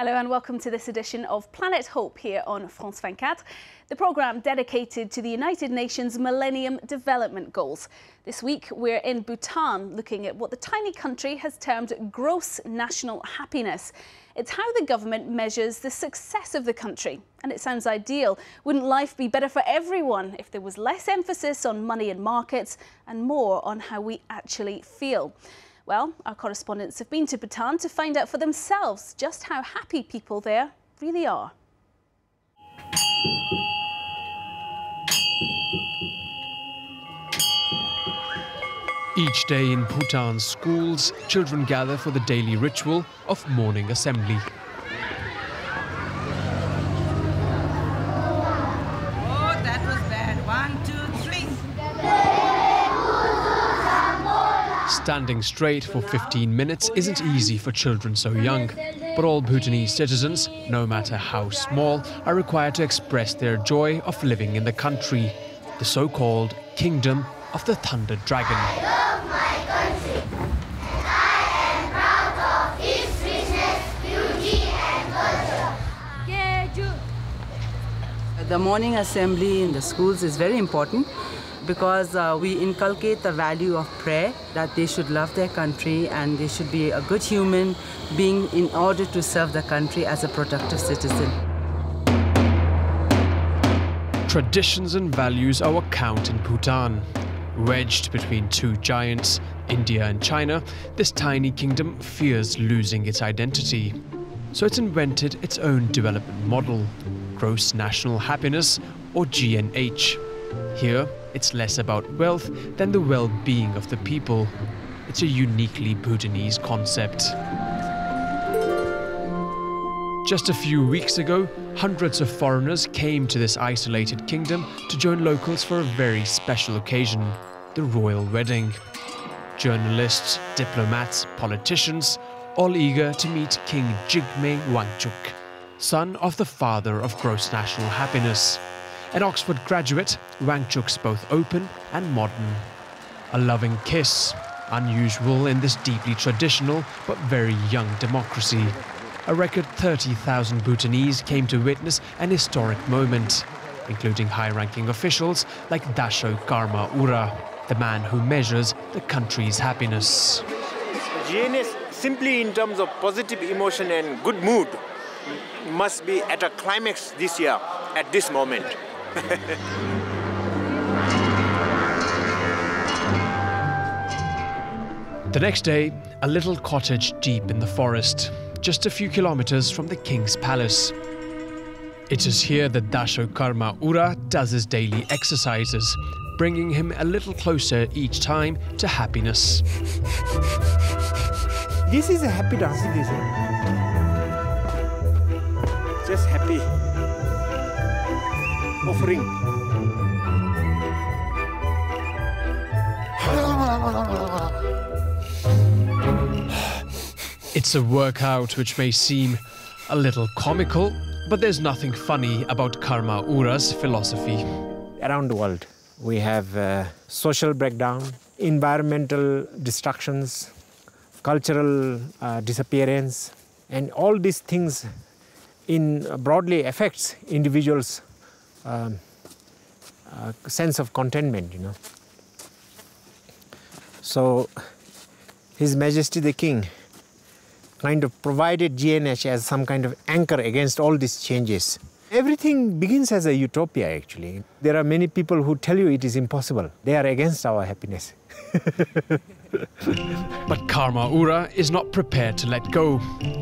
Hello and welcome to this edition of Planet Hope here on France 24, the programme dedicated to the United Nations Millennium Development Goals. This week we're in Bhutan looking at what the tiny country has termed gross national happiness. It's how the government measures the success of the country. And it sounds ideal. Wouldn't life be better for everyone if there was less emphasis on money and markets and more on how we actually feel? Well, our correspondents have been to Bhutan to find out for themselves just how happy people there really are. Each day in Bhutan's schools, children gather for the daily ritual of morning assembly. Oh, that was bad. 1, 2, 3. Standing straight for 15 minutes isn't easy for children so young, but all Bhutanese citizens, no matter how small, are required to express their joy of living in the country, the so-called Kingdom of the Thunder Dragon. I love my country, and I am proud of its richness, beauty and culture. The morning assembly in the schools is very important because we inculcate the value of prayer, that they should love their country and they should be a good human being in order to serve the country as a productive citizen. Traditions and values are what count in Bhutan. Wedged between two giants, India and China, this tiny kingdom fears losing its identity. So it's invented its own development model, Gross National Happiness, or GNH. Here, it's less about wealth than the well-being of the people. It's a uniquely Bhutanese concept. Just a few weeks ago, hundreds of foreigners came to this isolated kingdom to join locals for a very special occasion, the royal wedding. Journalists, diplomats, politicians, all eager to meet King Jigme Wangchuk, son of the father of gross national happiness. An Oxford graduate, Wangchuk's both open and modern. A loving kiss, unusual in this deeply traditional but very young democracy. A record 30,000 Bhutanese came to witness an historic moment, including high-ranking officials like Dasho Karma Ura, the man who measures the country's happiness. GNH, simply in terms of positive emotion and good mood, must be at a climax this year, at this moment. The next day, a little cottage deep in the forest, just a few kilometers from the king's palace. It is here that Dasho Karma Ura does his daily exercises, bringing him a little closer each time to happiness. This is a happy dance, this one. Just happy. Offering. It's a workout which may seem a little comical, but there's nothing funny about Karma Ura's philosophy. Around the world, we have social breakdown, environmental destructions, cultural disappearance, and all these things broadly affects individuals' sense of contentment, So, His Majesty the King kind of provided GNH as some kind of anchor against all these changes. Everything begins as a utopia, actually. There are many people who tell you it is impossible. They are against our happiness. But Karma Ura is not prepared to let go.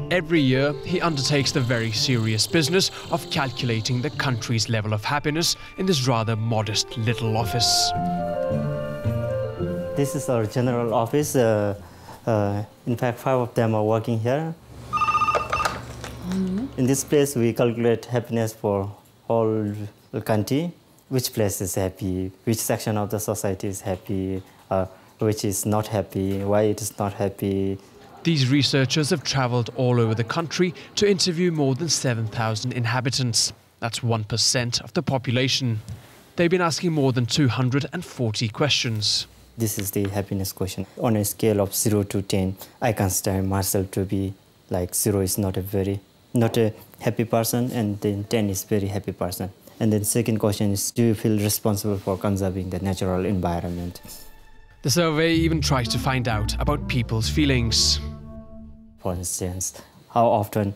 Every year, he undertakes the very serious business of calculating the country's level of happiness in this rather modest little office. This is our general office. In fact, 5 of them are working here. In this place, we calculate happiness for whole country. Which place is happy, which section of the society is happy, which is not happy, why it is not happy. These researchers have travelled all over the country to interview more than 7,000 inhabitants. That's 1% of the population. They've been asking more than 240 questions. This is the happiness question. On a scale of 0 to 10, I consider myself to be like 0 is not a very not a happy person, and then 10 is very happy person. And then second question is, do you feel responsible for conserving the natural environment? The survey even tries to find out about people's feelings. For instance, how often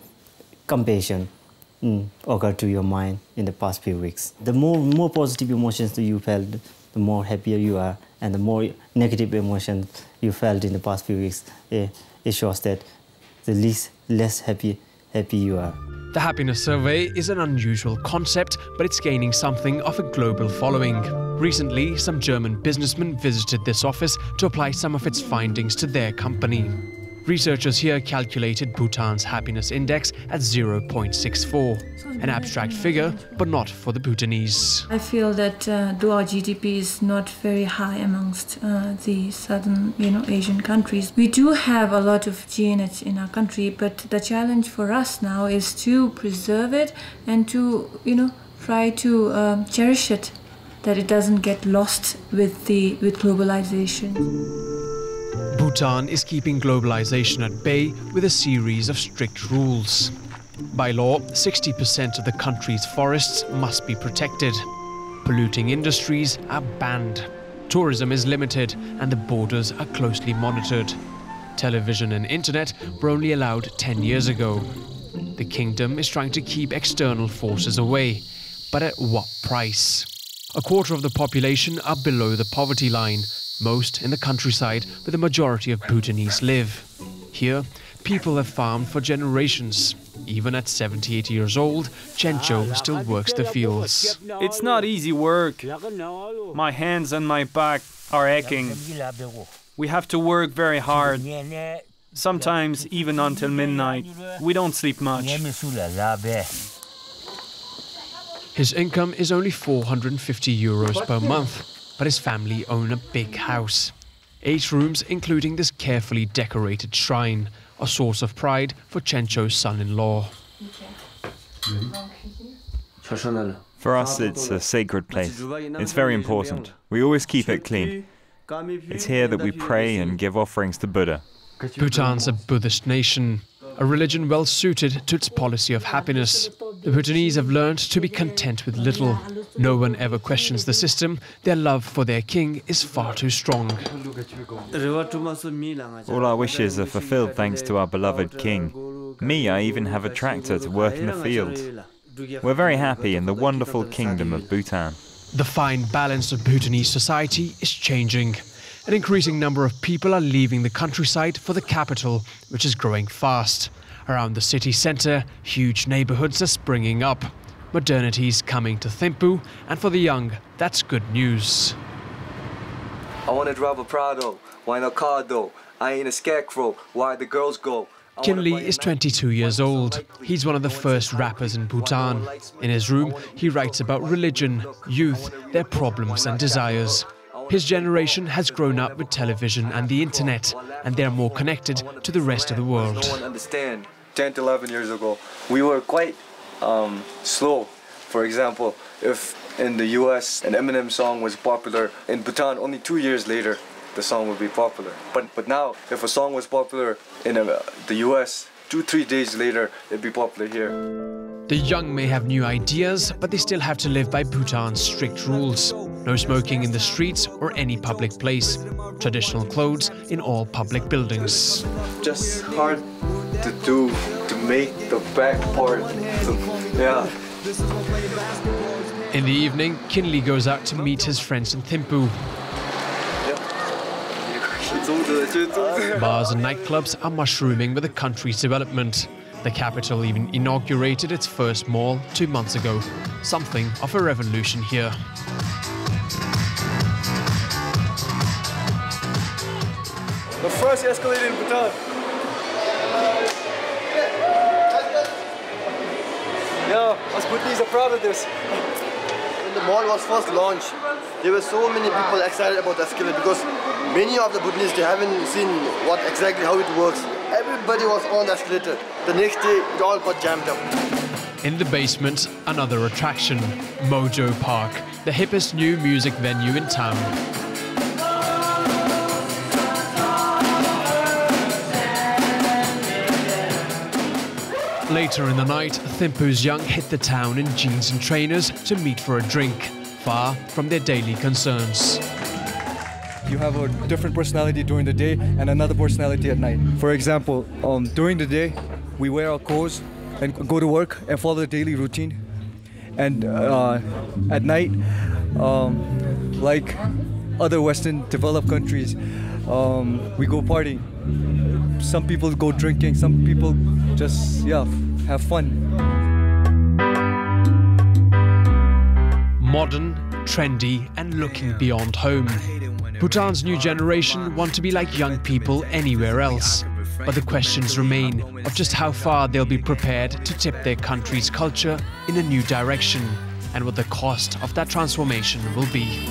compassion occurred to your mind in the past few weeks? The more positive emotions that you felt, the more happier you are, and the more negative emotions you felt in the past few weeks, it shows that the less happy you are. The happiness survey is an unusual concept, but it's gaining something of a global following. Recently, some German businessmen visited this office to apply some of its findings to their company. Researchers here calculated Bhutan's happiness index at 0.64, an abstract figure, but not for the Bhutanese. I feel that though our GDP is not very high amongst the southern, Asian countries, we do have a lot of GNH in our country, but the challenge for us now is to preserve it and to, try to cherish it, that it doesn't get lost with globalization. Bhutan is keeping globalization at bay with a series of strict rules. By law, 60% of the country's forests must be protected. Polluting industries are banned. Tourism is limited and the borders are closely monitored. Television and internet were only allowed 10 years ago. The kingdom is trying to keep external forces away, but at what price? A quarter of the population are below the poverty line, most in the countryside where the majority of Bhutanese live. Here, people have farmed for generations. Even at 78 years old, Chencho still works the fields. It's not easy work. My hands and my back are aching. We have to work very hard. Sometimes even until midnight. We don't sleep much. His income is only 450 euros per month, but his family own a big house. 8 rooms, including this carefully decorated shrine, a source of pride for Chencho's son-in-law. For us, it's a sacred place. It's very important. We always keep it clean. It's here that we pray and give offerings to Buddha. Bhutan's a Buddhist nation, a religion well suited to its policy of happiness. The Bhutanese have learned to be content with little. No one ever questions the system. Their love for their king is far too strong. All our wishes are fulfilled thanks to our beloved king. Me, I even have a tractor to work in the field. We're very happy in the wonderful kingdom of Bhutan. The fine balance of Bhutanese society is changing. An increasing number of people are leaving the countryside for the capital, which is growing fast. Around the city centre, huge neighbourhoods are springing up. Modernity is coming to Thimphu, and for the young, that's good news. I want to drive a Prado. Why not car though? I ain't a scarecrow. Why the girls go? Kinley is 22 years old. He's one of the first rappers in Bhutan. In his room, he writes about religion, youth, their problems and desires. His generation has grown up with television and the internet, and they're more connected to the rest of the world. No one understand. 10 to 11 years ago, we were quite slow. For example, if in the US an Eminem song was popular, in Bhutan only 2 years later the song would be popular. But now, if a song was popular in the US, 2-3 days later it'd be popular here. The young may have new ideas, but they still have to live by Bhutan's strict rules. No smoking in the streets or any public place. Traditional clothes in all public buildings. Just hard to do, to make the back part. Yeah. In the evening, Kinley goes out to meet his friends in Thimphu. Bars and nightclubs are mushrooming with the country's development. The capital even inaugurated its first mall 2 months ago. Something of a revolution here. The first escalator in Bhutan. Yeah, us Bhutanese are proud of this. When the mall was first launched, there were so many people excited about the escalator because many of the Bhutanese, they haven't seen exactly how it works. Everybody was on the escalator. The next day, it all got jammed up. In the basement, another attraction, Mojo Park, the hippest new music venue in town. Later in the night, Thimphu's young hit the town in jeans and trainers to meet for a drink, far from their daily concerns. You have a different personality during the day and another personality at night. For example, during the day, we wear our clothes and go to work and follow the daily routine. And at night, like other Western developed countries, we go partying. Some people go drinking, some people just, have fun. Modern, trendy, and looking beyond home. Bhutan's new generation want to be like young people anywhere else. But the questions remain of just how far they'll be prepared to tip their country's culture in a new direction, and what the cost of that transformation will be.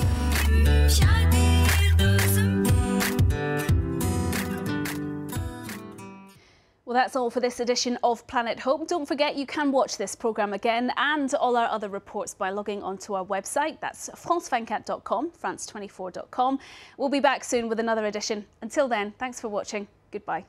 Well, that's all for this edition of Planet Hope. Don't forget you can watch this programme again and all our other reports by logging onto our website. That's france24.com, france24.com. We'll be back soon with another edition. Until then, thanks for watching. Goodbye.